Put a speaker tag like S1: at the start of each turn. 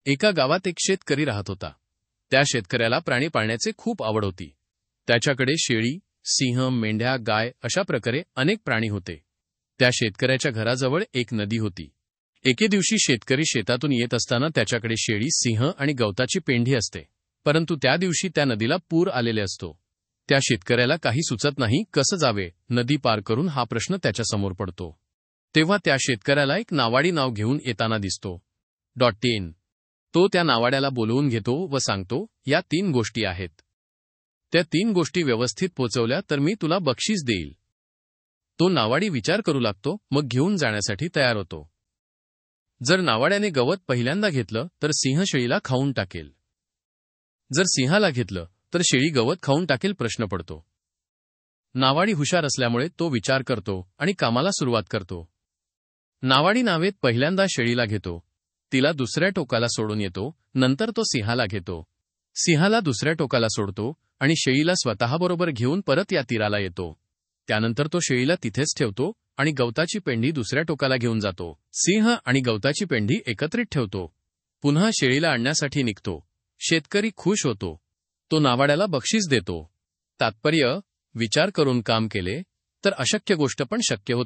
S1: एका गावात एक शेतकरी राहत होता. त्या शेतकऱ्याला प्राणी पाळण्याची खूप आवड होती. त्याच्याकडे शेळी, सिंह, मेंढ्या, गाय अशा प्रकारे अनेक प्राणी होते. त्या शेतकऱ्याच्या घराजवळ एक नदी होती. एके दिवशी शेतकरी शेतातून येत असताना त्याच्याकडे शेळी, सिंह आणि गवताची पेंढी असते. परंतु त्या दिवशी त्या नदीला पूर आलेले असतो. त्या शेतकऱ्याला काही सुचत नाही, कसं जावे नदी पार करून हा प्रश्न त्याच्यासमोर पडतो. तेव्हा त्या शेतकऱ्याला एक नावाडी नाव घेऊन येताना दिसतो. .in तो त्या नावाड्याला बोलवून घेतो व सांगतो, या 3 गोष्टी आहेत. त्या 3 गोष्टी व्यवस्थित पोचवल्या तर मी तुला बक्षीस देईल. तो नावाडी विचार करू लागतो, मग घेऊन जाण्यासाठी तयार होतो. जर नावाड्याने गवत पहिल्यांदा घेतलं तर सिंह शेळीला खाऊन टाकेल. जर सिंहाला घेतलं तर शेळी गवत खाऊन टाकेल प्रश्न पडतो. नावाडी हुशार असल्यामुळे तो विचार करतो आणि कामाला सुरुवात करतो. नावाडी नावेत पहिल्यांदा शेळीला घेतो, तिला दुसऱ्या टोकाला सोडून येतो, नंतर तो सिंहाला घेतो, सिंहाला दुसऱ्या टोकाला सोडतो आणि शेळीला स्वतःबरोबर घेऊन परत या तीराला येतो. त्यानंतर तो शेळीला तिथेच ठेवतो आणि गवताची पेंढी दुसऱ्या टोकाला घेऊन जातो. सिंह आणि गवताची पेंढी एकत्रित ठेवतो. पुन्हा शेळीला आणण्यासाठी निघतो. शेतकरी खुश होतो. तो नावाड्याला बक्षीस देतो. तात्पर्य, विचार करून काम केले तर अशक्य गोष्ट पण शक्य होते.